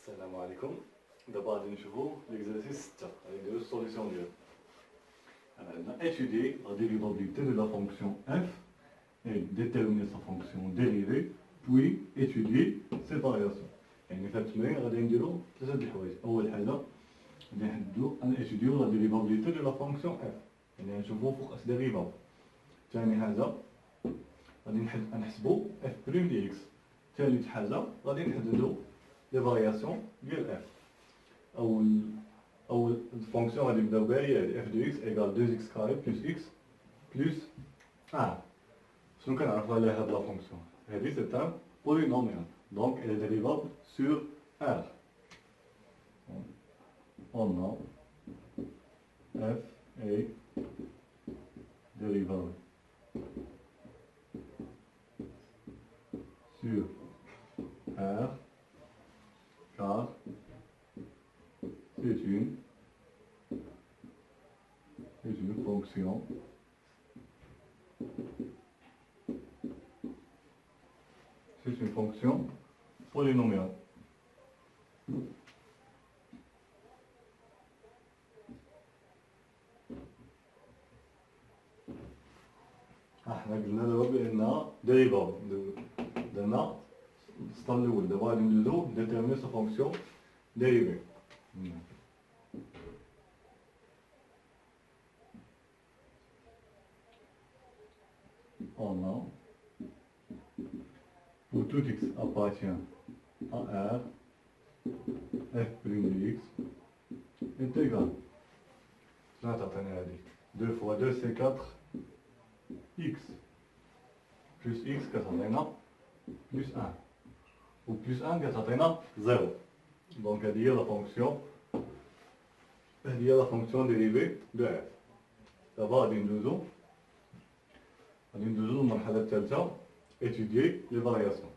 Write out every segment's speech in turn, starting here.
السلام عليكم. دابا غادي نشوفو ليكزارسيس 6 غادي نديرو السوليسيون ديالو. عندنا étudier la dérivabilité de la fonction f et déterminer sa fonction dérivée puis étudier ses variations. يعني في هاد التمرين غادي نديرو ثلاثة د الحوايج. أول حاجة غادي نحددو étudier la dérivabilité de la fonction f يعني نشوفو فوق اس ديريفابل. ثاني حاجة غادي نحسبو f بريم دي اكس. ثالث حاجة غادي نحددو لي فارياسيون ديال اف. أول فونكسيون غادي نبداو بها هي اف دو اكس ايكال 2 x كاري بلس اكس بلس 1. شنو كنعرفو على هاد لا فونكسيون؟ هادي سي ان بولينوميال دونك elle est dérivable sur R. On a f est dérivable sur R car c'est une fonction polynomiale. احنا قلنا دابا بانها ديريفابل درنا السطر الاول. دابا غادي ندوزو ديتيرميني سا فونكسيون dérivée. On a, pour tout x appartient à R, f' de x est égal. شنو تعطينا هادي؟ 2 fois 2 c'est 4 x plus x كتعطينا plus 1 و plus 1 كتعطينا 0. Donc هذه هي la fonction dérivée de f. دابا غادي ندوزو للمرحلة الثالثة étudier les variations.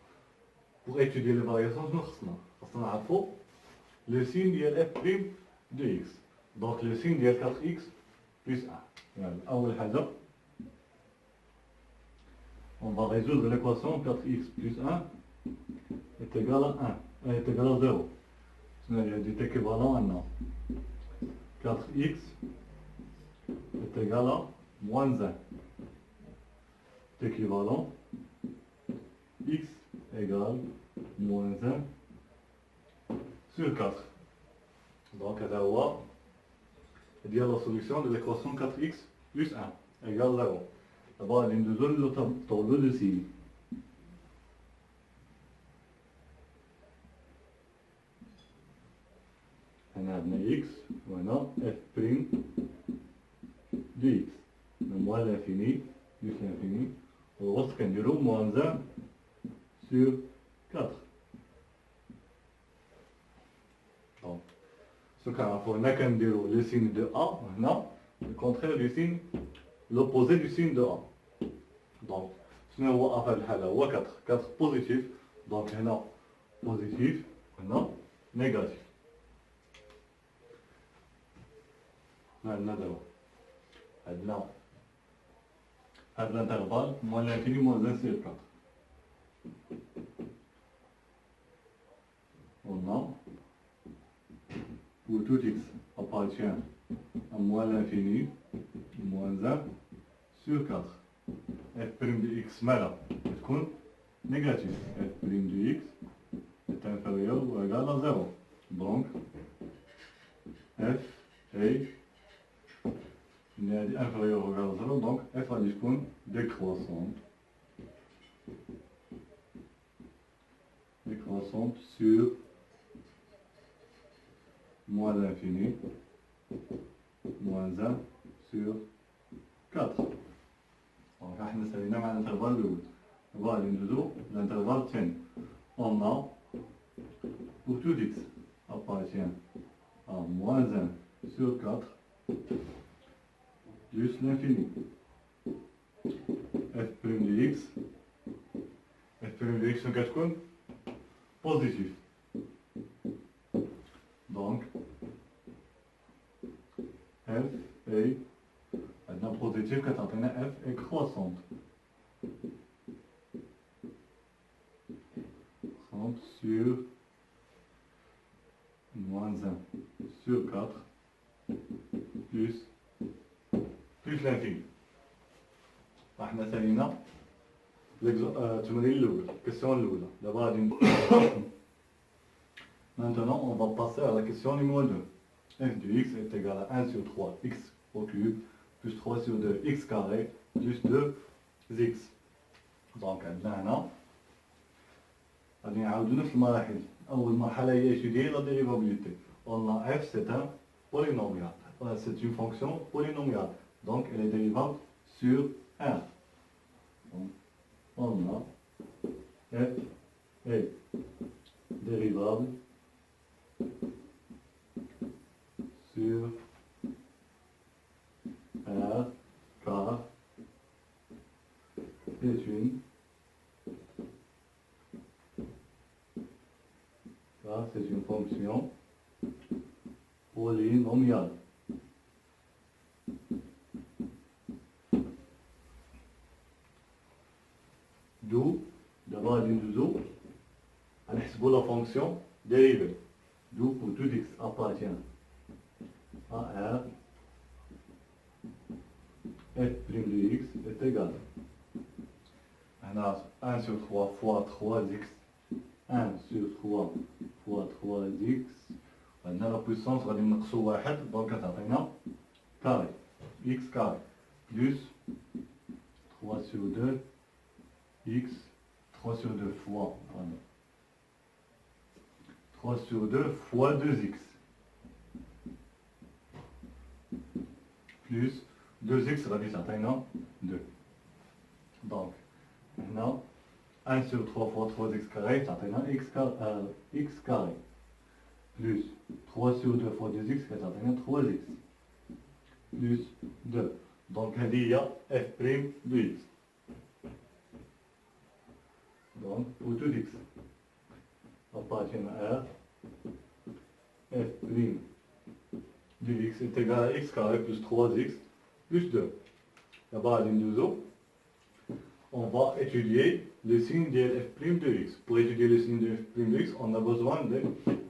Pour étudier les variations شنو خصنا نعرفو le signe ديال f' de x. Donc le signe ديال 4x plus 1. يعني أول حاجة on va résoudre l'équation 4x plus 1 est égal à 1 est égal à 0. C'est équivalent à 9. 4x est égal à moins 1. C'est équivalent x égale moins 1 sur 4. Donc, il y a la solution de l'équation 4x plus 1 égale 0. D'abord, on nous donne le tableau de signes. هنا عندنا x وهنا f' de x. moins l'infini plus l'infini والوسط كنديرو moins 1 sur 4. Donc شنو كنعرفو هنا كنديرو le signe de a هنا le contraire du signe l'opposé du signe de a. Donc شنو هو a في هاد الحالة؟ هو 4 بوزيتيف. دونك هنا بوزيتيف هنا نيجاتيف. عندنا دابا هاد الانترفال موان لانفيني موان 1 sur 4. On a pour tout x appartient à moins l'infini moins 1 sur 4. f' de x مالا تكون négatif. f' de x est inférieur ou égal à 0. Donc f est inférieur ou égal à 0, donc f غادي تكون décroissante sur moins l'infini moins 1 sur 4. Donc احنا سالينا مع الانترفال الاول. دابا غادي ندوزو الانترفال الثاني. On a pour tout x appartient à moins 1 sur 4 plus l'infini. f' de x شنو كتكون؟ positif. Donc f est عندنا positif كتعطينا f est croissante. sur moins 1 sur 4 plus l'infini. احنا سالينا التمرين الاول الكسيون الاولى دابا غادي maintenant on va passer à la question numéro 2. f de x est égal à 1 sur 3 x au cube plus 3 sur 2 x carré plus 2 x. donc عندنا هنا غادي نعاودو نفس المراحل. اول مرحله هي étudier la dérivabilité. on a f c'est un polynomial, c'est une fonction polynomiale, donc elle est dérivable sur 1. Donc, on a f est dérivable sur R car est une fonction polynomiale. D'où, d'abord غادي ندوزو غنحسبو la fonction dérivée. D'où pour tout x appartient à R, f' de x est égal à 1 sur 3 fois 3x, 1 sur 3 fois 3x, عندنا la puissance غادي نقصو واحد دونك كتعطينا carré, x carré, plus 3 sur 2 x, 3 sur 2 fois, pardon, 3 sur 2 fois 2x, plus 2x غادي تعطينا 2. donc هنا 1 sur 3 fois 3x carré تعطينا x carré, plus 3 sur 2 fois 2x كتعطينا 3x, plus 2. donc هذه هي f' de x. donc pour tout x appartient à R, f' de x est égal à x carré plus 3x plus 2. Là-bas, à l'indouzo, on va étudier le signe de f' de x. Pour étudier le signe de f' de x, on a besoin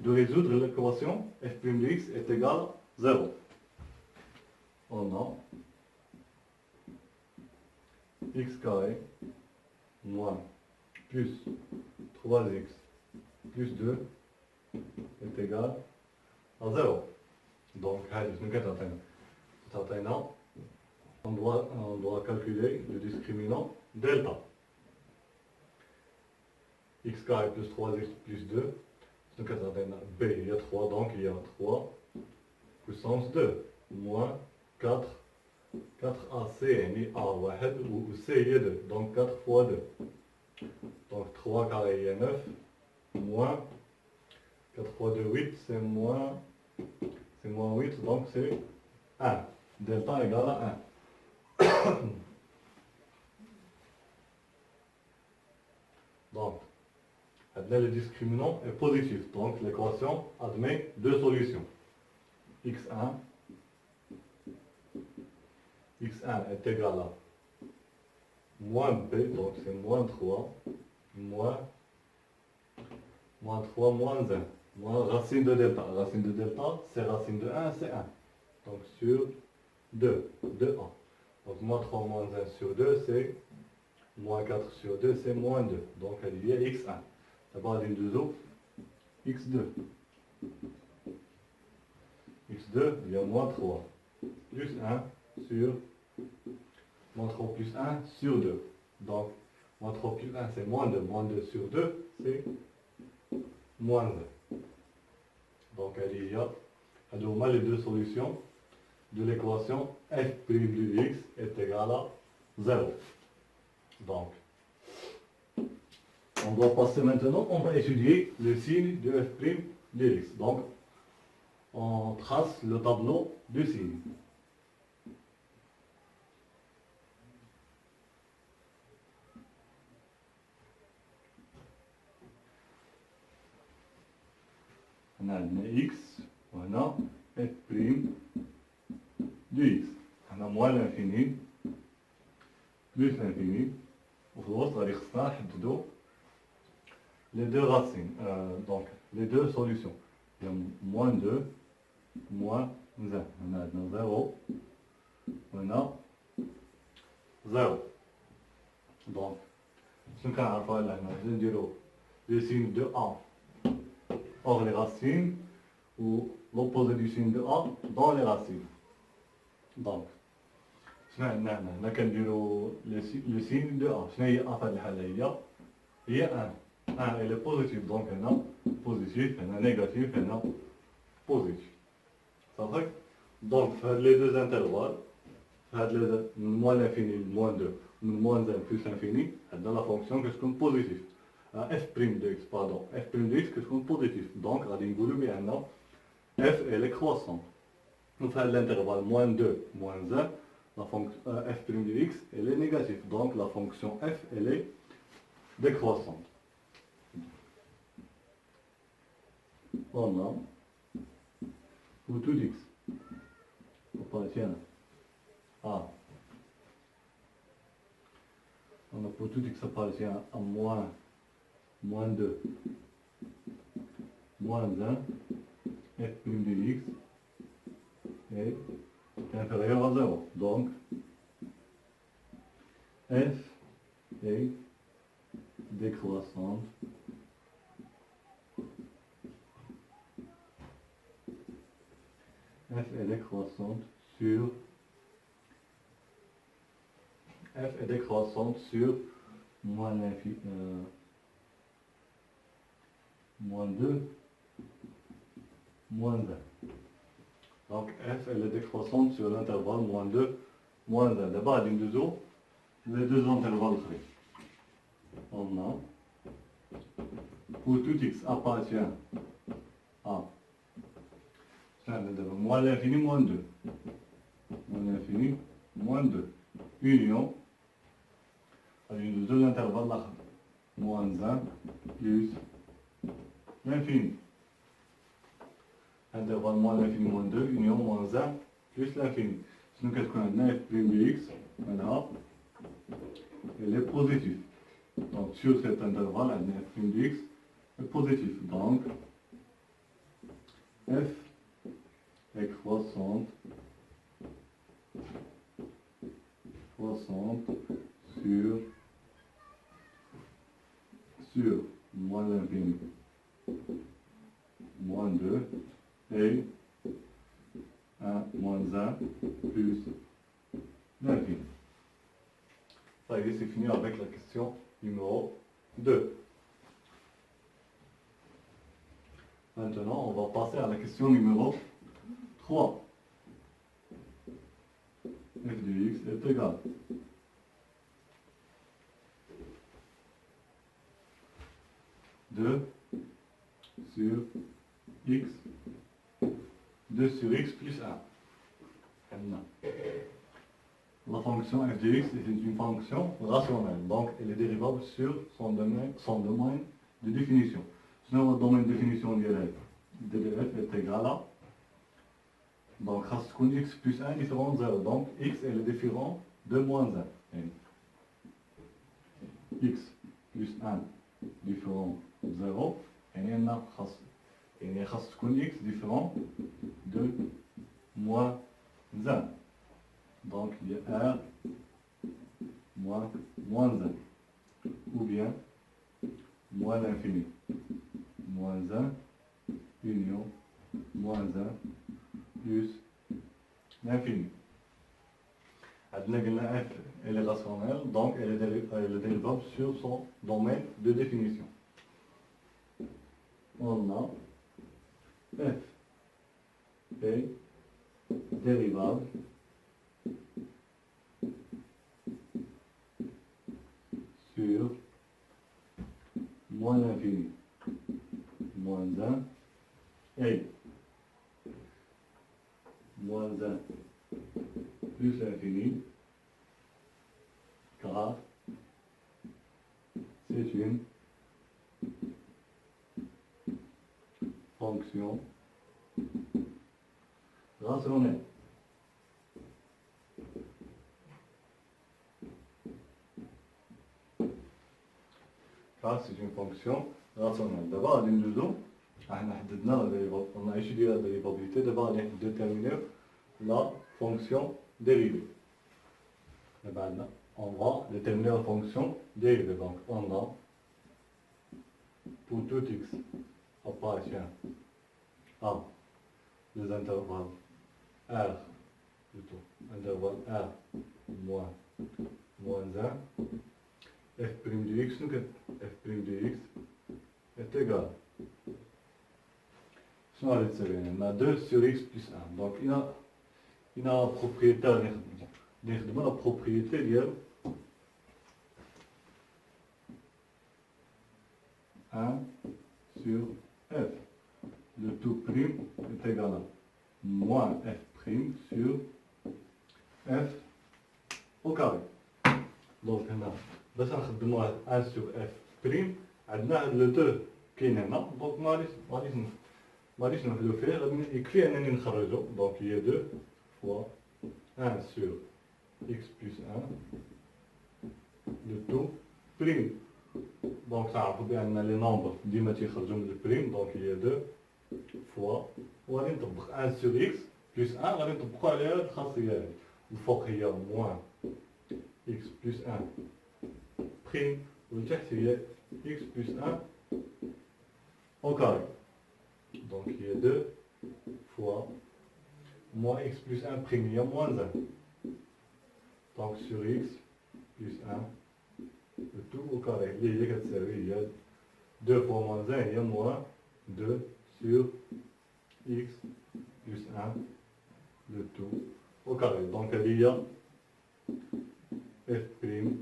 de résoudre l'équation f' de x est égal à 0. On a x carré moins plus 3x plus 2 est égal à 0. donc on doit calculer le discriminant delta. x carré plus 3x plus 2, donc b il y a 3, donc il y a 3 puissance 2 moins 4 4ac يعني a واحد ou c il y a 2, donc 4 fois 2. donc 3 carré il y a 9 moins 4 fois 2 8, c'est moins 8, donc c'est 1. Delta égale à 1. donc le discriminant est positif, donc l'équation admet deux solutions. x1 est égal à moins b, donc c'est moins 3, moins 3 moins 1, moins racine de delta. Racine de delta, c'est racine de 1, c'est 1. Donc sur 2, 2, 1. Donc moins 3 moins 1 sur 2, c'est moins 4 sur 2, c'est moins 2. Donc il y a x1. D'abord, il y a 2 autres, x2. x2, il y a moins 3 plus 1 sur moins 3 plus 1 sur 2. Donc, moins 3 plus 1, c'est moins 2. Moins 2 sur 2, c'est moins 1. Donc, il y a les deux solutions de l'équation f' de x est égal à 0. Donc, on doit passer maintenant, on va étudier le signe de f' de x. Donc, on trace le tableau du signe. On a x, on a f' de x. On a moins l'infini, plus l'infini. Au fond, ça va les deux racines, donc les deux solutions. il y a moins 2, moins 1. On a 0, on a 0. Donc, ce qu'on a fait là, on va dire le signe de A hors les racines ou l'opposé du signe de A dans les racines. Donc, هنا كنديرو le signe de A. شنو هي A في هذه الحالة هي 1. 1 elle est positive, donc هنا positif, هنا négatif, هنا positif. صافي. Donc les deux intervalles, moins l'infini, moins 2, moins 1 plus l'infini, dans la fonction que je compte positif. F' de x, pardon, f' de x que je compte positif. Donc, on a f elle est croissante. On fait l'intervalle moins 2, moins 1, la fonction f' de x elle est négative. Donc, la fonction f elle est décroissante. On a pour tout x appartient à on a pour tout x appartient à moins 2 moins 1 f' de x est inférieur à 0. Donc f est décroissante f est décroissante sur moins l'infini, moins 2, moins 1. Donc f elle est décroissante sur l'intervalle moins 2, moins 1. D'abord, les deux intervalles créés. On a, pour tout x appartient à moins l'infini, moins 2. Moins l'infini, moins 2. Union, une de deux intervalles là, moins 1 plus l'infini. Intervalle moins l'infini, moins 2, union, moins 1 plus l'infini. Sinon, qu'est-ce qu'on a? F' de x, elle est positive. Donc, sur cet intervalle, f' de x est positif. Donc, f est croissante sur moins l'infini, moins 2 et 1 moins 1 plus l'infini. Ça y est, c'est fini avec la question numéro 2. Maintenant, on va passer à la question numéro 3. F de x est égal de sur x, 2 sur x plus 1. La fonction f de x est une fonction rationnelle, donc elle est dérivable sur son domaine de définition. Sinon, le domaine de définition de f est égal à, donc x plus 1 est différent de 0, donc x elle est différent de moins 1. X plus 1 différent de 0, et il y a x différent de moins 1. Donc il y a R moins 1. Ou bien moins l'infini. Moins 1 union moins 1 plus l'infini. La f elle est rationnelle, donc elle est dérivable sur son domaine de définition. On a f est dérivable sur moins l'infini, moins 1 et moins 1 plus l'infini, car c'est une fonction rationnelle. Car c'est une fonction rationnelle. D'abord, on a a étudié la dérivabilité, d'abord on va déterminer la fonction dérivée. Et ben, on va déterminer la fonction dérivée. Donc on a pour tout x appartient à des intervalles R, plutôt, intervalle R moins 1, f' de x, donc f' de x est égal. شنو غادي تساوي هنا؟ مع 2 sur x plus 1. Donc il a la propriété اللي نخدمو la propriété ديال 1 sur f. Le tout prime est égal à moins f prime sur f au carré. Donc هنا باش نخدمو 1 sur f prime عندنا هاد لو 2 كاين هنا. دونك ما غاديش نحلو فيه، غادي يكفي انني نخرجو. دونك هي 2 fois 1 sur x plus 1 le tout prime. دونك تعرفوا بان لي نومبر ديما تيخرجوا من البريم. دونك هي 2 فوا وغادي نطبق 1 sur x plus 1 غادي نطبقو عليها هاد الخاصيه هادي. الفوق هي موان x plus 1 prime والتحت هي x plus 1 au carré. Donc il y a 2 fois moins x plus 1 prime, il y a moins 1. Donc sur x plus 1, le tout au carré. Il y a 2 fois moins 1, il y a moins 2 sur x plus 1, le tout au carré. Donc il y a f prime,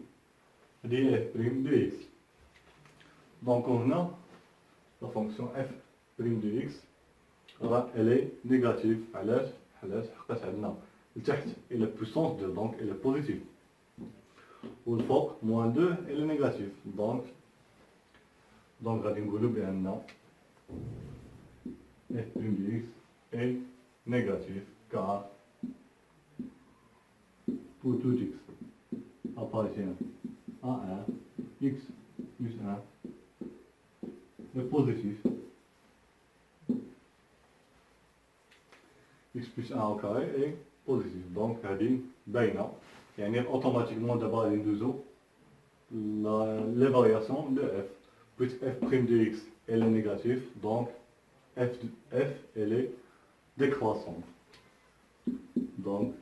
de x. Donc on a la fonction f prime de x, elle est négative. علاش حقاش عندنا لتحت الى puissance 2 donc elle est positive. والفوق moins 2 elle est négative. donc غادي نقولوا بان f prime de x est négative car pour tout x appartient à 1 x plus 1 est positif. x plus 1 au carré est positif. Donc هذه باينة، يعني automatiquement d'abord غادي ندوزو les variations de f. Puisque f' de x elle est négative, donc f elle est décroissante. Donc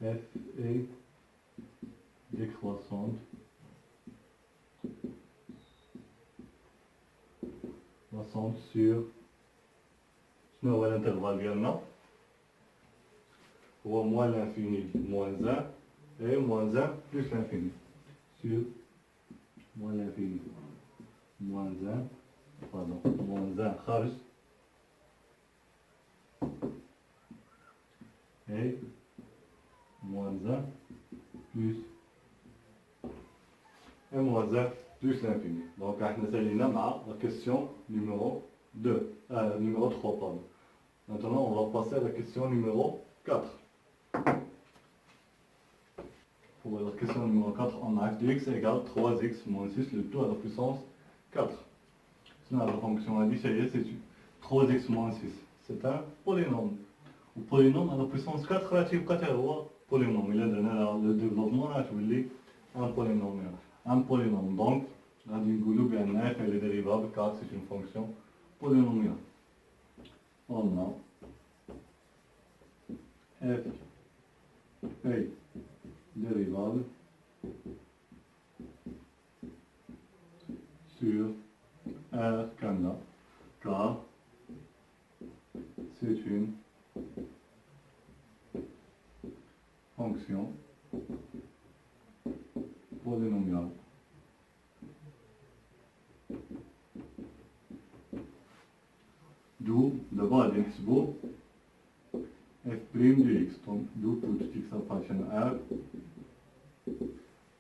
f est décroissante sur شنو هو الانترفال ديالنا؟ هو moins l'infini moins 1 et moins 1 plus l'infini sur moins l'infini moins 1 pardon moins 1 خارج et moins 1 plus et moins 1 plus l'infini. Donc احنا سالينا مع la question numéro 2, numéro 3 pardon. Maintenant on va passer à la question numéro 4. Pour la question numéro 4, on a f de x égale 3x moins 6 le tout à la puissance 4. Sinon la fonction a dit c'est 3x moins 6. C'est un polynôme. Le polynôme à la puissance 4 relative 4 هو polynôme. Il a donné le développement là je vous dis un polynôme. Un polynôme. Donc غادي نقولوا بان f elle est dérivable car c'est une fonction polynomiale. On a f est dérivable sur R كاملة car c'est une fonction polynomiale. D'où d'abord غادي نحسبو f prime de x. Donc d'où pour tout x appartient à R.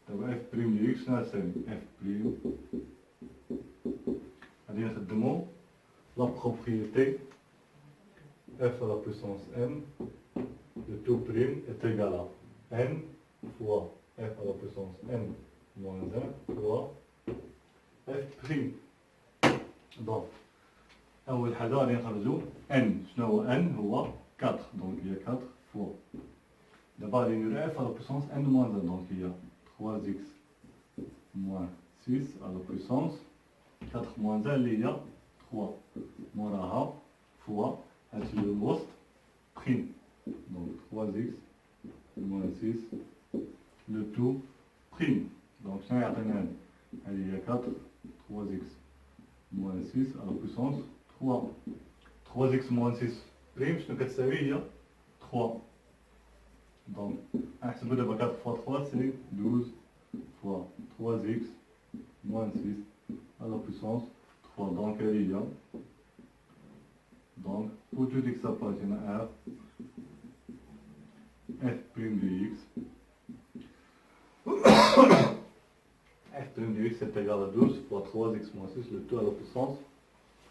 دابا f prime de x شنو غتساوي f prime غادي نخدمو la propriété f à la puissance n de tout prime est égal à n fois f à la puissance n moins 1 fois f prime. Donc أول حاجة غادي نخرجو n. شنو هو n؟ هو 4. دونك هي 4 فوا. دابا غادي نديرو f à la puissance n moins 1. دونك هي 3x moins 6 à la puissance 4 moins 1 اللي هي 3 موراها فوا هادشي اللي الوسط بريم. دونك 3x moins 6 le tout prime. Donc شنو يعطينا هادي هي 4 3x moins 6 à la puissance 3. 3x moins 6 prime شنو كتساوي هي 3. Donc نحسبو دابا 4 fois 3 c'est 12 fois 3x moins 6 à la puissance 3. Donc هادي هي. Donc pour tout x appartient à R f prime de x f prime de x est égal à 12 fois 3x moins 6 le tout à la puissance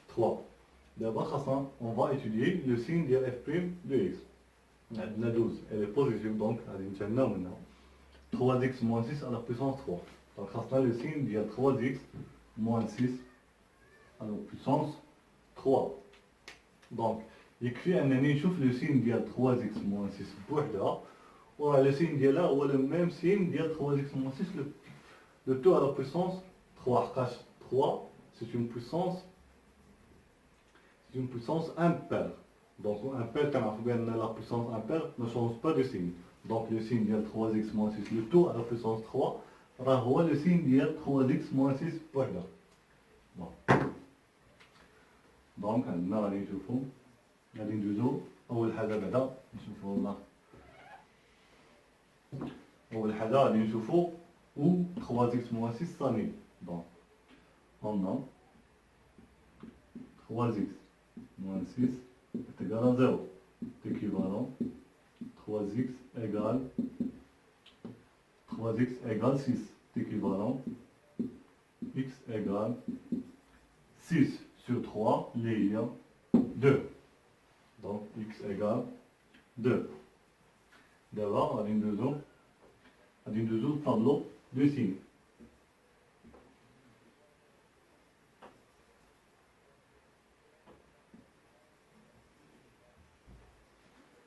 3. D'abord, on va étudier le signe de f prime de x. La 12, elle est positive, donc elle est maintenant 3x moins 6 à la puissance 3. Donc le signe de 3x moins 6 à la puissance 3. Donc يكفي أنني نشوف لو سين ديال 3x moins 6 بوحدها وراه لو سين ديالها هو لو ميم سين ديال 3x moins 6 le tout à la puissance 3 حقاش 3 c'est une puissance impaire. Donc impaire كنعرفو بأن la puissance impaire ne change pas de signe. Donc le signe ديال 3x moins 6 le tout à la puissance 3 راه هو le signe ديال 3x moins 6 بوحدها. دونك عندنا غادي نشوفو غادي ندوزو أول حاجة بعدا نشوفو والله أول حاجة غادي نشوفو où 3x moins 6 s'annule. Donc on a 3x moins 6 est égal à 0. Équivalent 3x égale 6. Équivalent x égale 6 sur 3 il y a 2. Donc x égale 2. D'abord, on a le tableau de signes.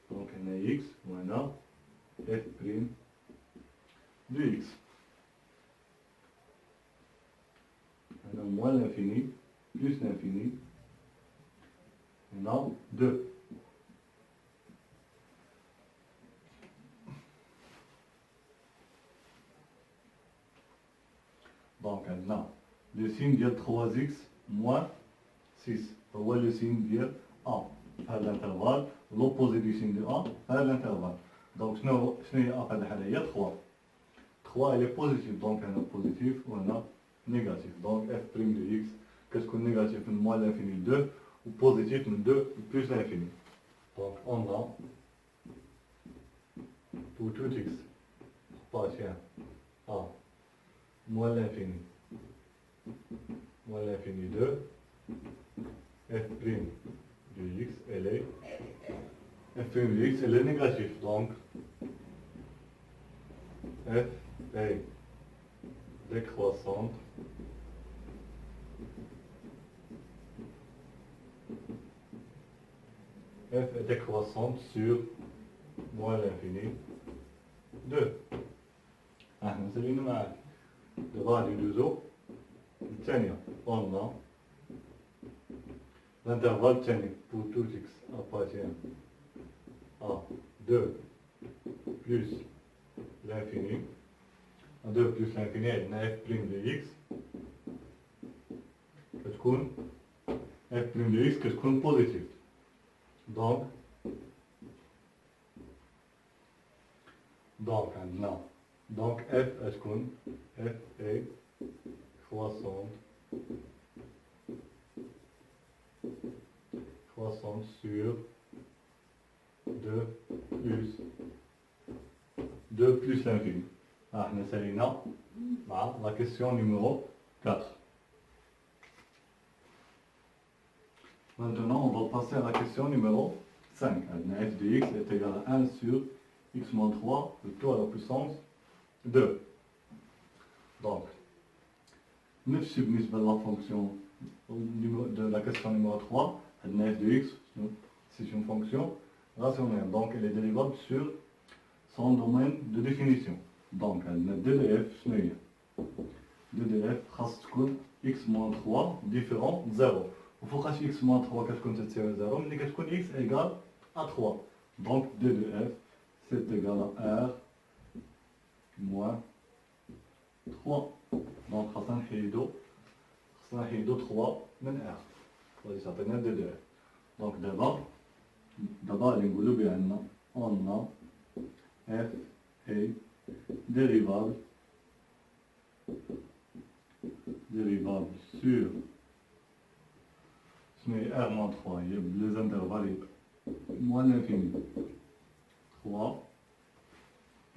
Donc on a x, on a f' de x. On a moins l'infini, plus l'infini. On a 2. Donc maintenant, le signe de 3x moins 6. On voit le signe de A à l'intervalle, l'opposé du signe de A à l'intervalle. Donc je n'ai A à 3. 3 elle est positive, donc on a positif ou on a négatif. Donc f' de x, qu'est-ce qu'on négatif moins l'infini 2 ou positif 2 plus l'infini. Donc on a pour tout x appartient à moins l'infini 2 f' de x elle est f' de x elle est négative. Donc f est décroissante sur moins l'infini 2. نسالينا معاك دابا غادي ندوزو الثانية. on a l'intervalle الثاني pour tout x appartient à 2 plus l'infini. À 2 plus l'infini عندنا f' de x كتكون f' de x كتكون positive. عندنا donc f تكون f est croissante sur 2 plus l'infini. احنا سالينا مع la question numéro 4. Maintenant, on va passer à la question numéro 5. f de x est égal à 1 sur x moins 3, le tout à la puissance 2. Donc, نفس بالنسبة la fonction de la question numéro 3. f de x, c'est une fonction rationnelle, donc elle est dérivable sur son domaine de définition. Donc, d de f, d de f خاص تكون x moins 3 différent de 0. وفوقاش x moins 3 كتكون تساوي 0 ملي كتكون x égale à 3. Donc d de f c'est égal à r moins 3. Donc خاصنا نحيدو 3 من r. غادي تعطينا d de f. Donc دابا غادي نقولو بأن on a f est dérivable sur R moins 3, il y a les intervalles moins l'infini. 3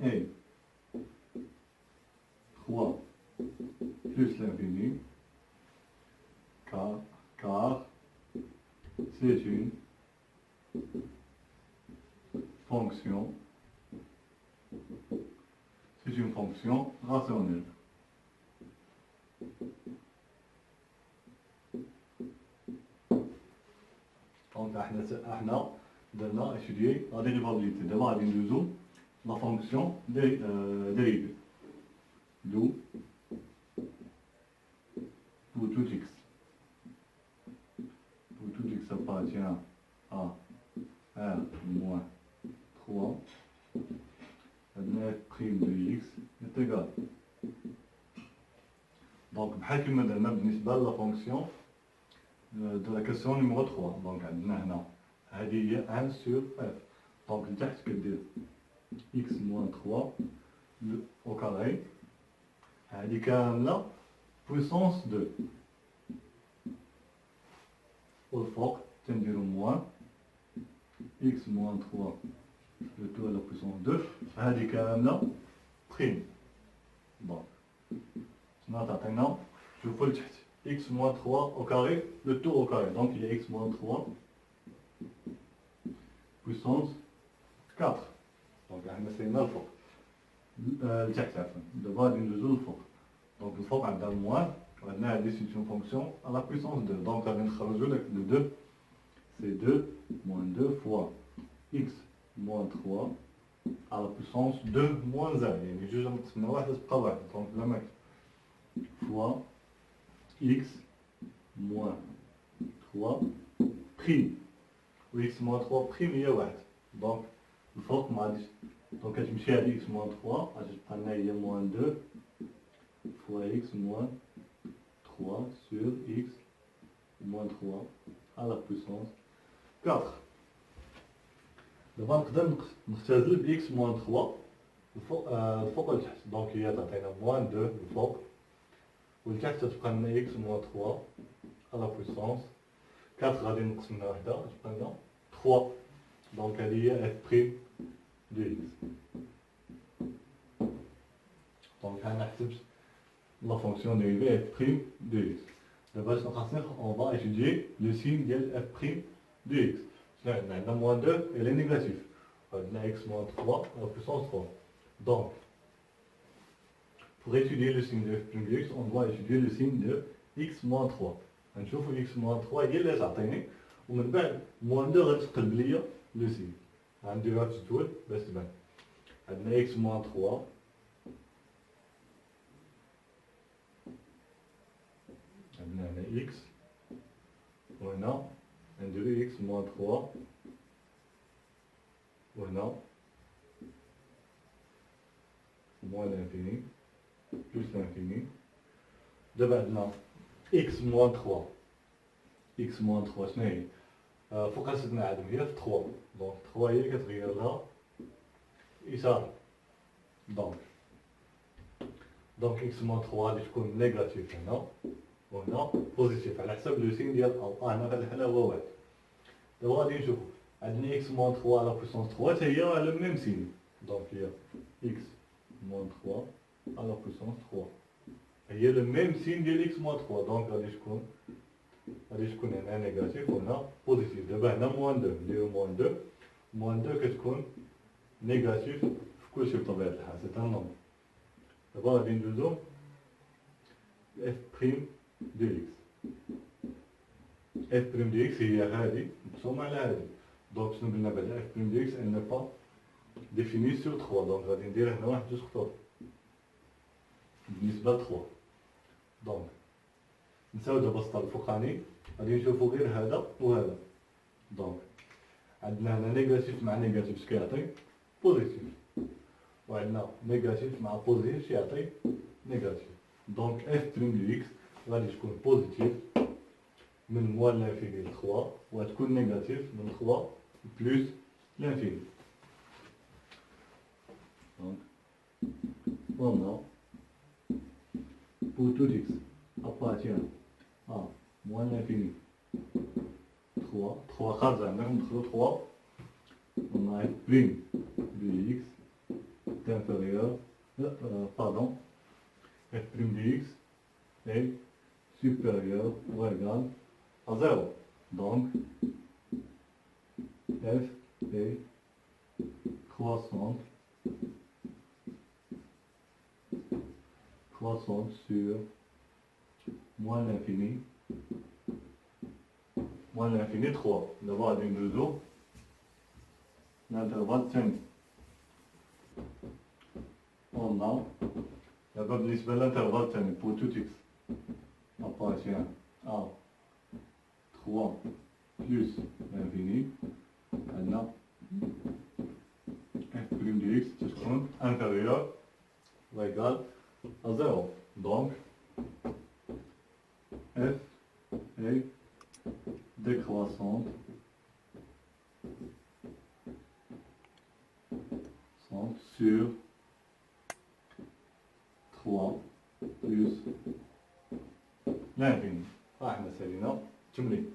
et 3 plus l'infini, car c'est une fonction rationnelle. Donc, احنا درنا étudier la dérivabilité. D'abord, غادي ندوزو la fonction dérivée. D'où pour tout x appartient à r moins 3, f' de x est égal. Donc, بحال كيما درنا بالنسبة la fonction de la question numéro 3. Donc, عندنا هنا هذه هي 1 sur f. Donc, لتحت كدير x moins 3 au carré. هذه كاملة puissance 2. والفوق تنديرو moins x moins 3 le tout à la puissance 2. هذه كاملة prime. Donc, شنو تعطينا؟ شوفوا لتحت x moins 3 au carré, le tout au carré. Donc il y a x moins 3 puissance 4. Donc احنا سينا الفوق لتحت عفوا. دابا غادي ندوزو للفوق. Donc الفوق عندنا moins وعندنا هذه c'est une fonction à la puissance 2. Donc غادي نخرجو لك le 2. C'est 2 moins 2 fois x moins 3 à la puissance 2 moins 1. يعني جوج نقسمنا واحد تبقى واحد. Donc لا ماك fois x moins 3 prime. و x moins 3 prime هي واحد. Donc الفوق ما غاديش. Donc كتمشي هادي x moins 3 غادي تبقى لنا هي moins 2 fois x moins 3 sur x moins 3 à la puissance 4. دابا نقدر نختزل ب x moins 3 الفوق لتحت. دونك هي تعطينا moins 2 الفوق ولتحت تبقى لنا x moins 3 à la puissance 4 غادي نقسم لنا وحده تبقى لنا 3. دونك هذه هي f prime de x. دونك انا حسبت la fonction dérivée f prime de x. دابا شنو خاصنا on va étudier le signe ديال f prime de x. شنو عندنا moins 2 elle est négatif. عندنا x moins 3 à la puissance 3. Donc pour étudier le signe de f prime de x, on doit étudier le signe de x moins 3. نشوفوا x moins 3 هي اللي تعطيني ومن بعد moins 2 غتقلب ليا لو سين. غنديروها في الجدول باش تبان. عندنا x moins 3 عندنا هنا x وهنا نديرو x moins 3 وهنا moins l'infini plus l'infini. دابا عندنا x moins 3 x moins 3 شنو هي؟ فوقاش عندنا عدم هي في 3. دونك 3 هي اللي كتغير لها إشارة. دونك x moins 3 غادي تكون نيجاتيف هنا وهنا بوزيتيف على حسب لو سين ديال هنا في الحالة هو واحد. دابا غادي نشوفو عندنا x moins 3 على بويسونس 3 حتى هي على الميم سين. دونك هي x moins 3 على بويسونس 3 هي لو ميم سين ديال x moins 3. دونك غادي تكون هنا نيجاتيف وهنا بوزيتيف. دابا هنا موان 2 نديرو موان 2 كتكون نيجاتيف في كلشي بطبيعة الحال. سي ان نومبر. دابا غادي ندوزو f prime de x. اف بريم دي اكس هي هذه مقسومة على هذه. دونك شنو قلنا بعدا؟ اف بريم دي اكس elle n'est pas définie sur 3. دونك غادي ندير هنا واحد جوج خطوط بالنسبة ل 3. دونك نساو دابا السطر الفوقاني غادي نشوفو غير هذا وهذا. دونك عندنا هنا نيجاتيف مع نيجاتيف اش كيعطي؟ بوزيتيف. وعندنا نيجاتيف مع بوزيتيف يعطي نيجاتيف. دونك اف بريم دو اكس غادي تكون بوزيتيف من موال لانفيني ل 3 وغتكون نيجاتيف من 3 بلوس لانفيني. دونك on a pour tout x appartient à moins l'infini 3 خارجة عندنا ندخلو 3. on a f prime de x est inférieur pardon f prime de x est supérieur ou égal à 0. Donc f est croissante sur moins l'infini 3. D'abord غادي ندوزو l'intervalle الثاني. on a دابا بالنسبة للانترفال الثاني pour tout x appartient à 3 plus l'infini عندنا f prime de x تكون inférieur ou égal à 0. Donc, f est décroissante sur 3 plus l'infini. احنا سالينا التمرين.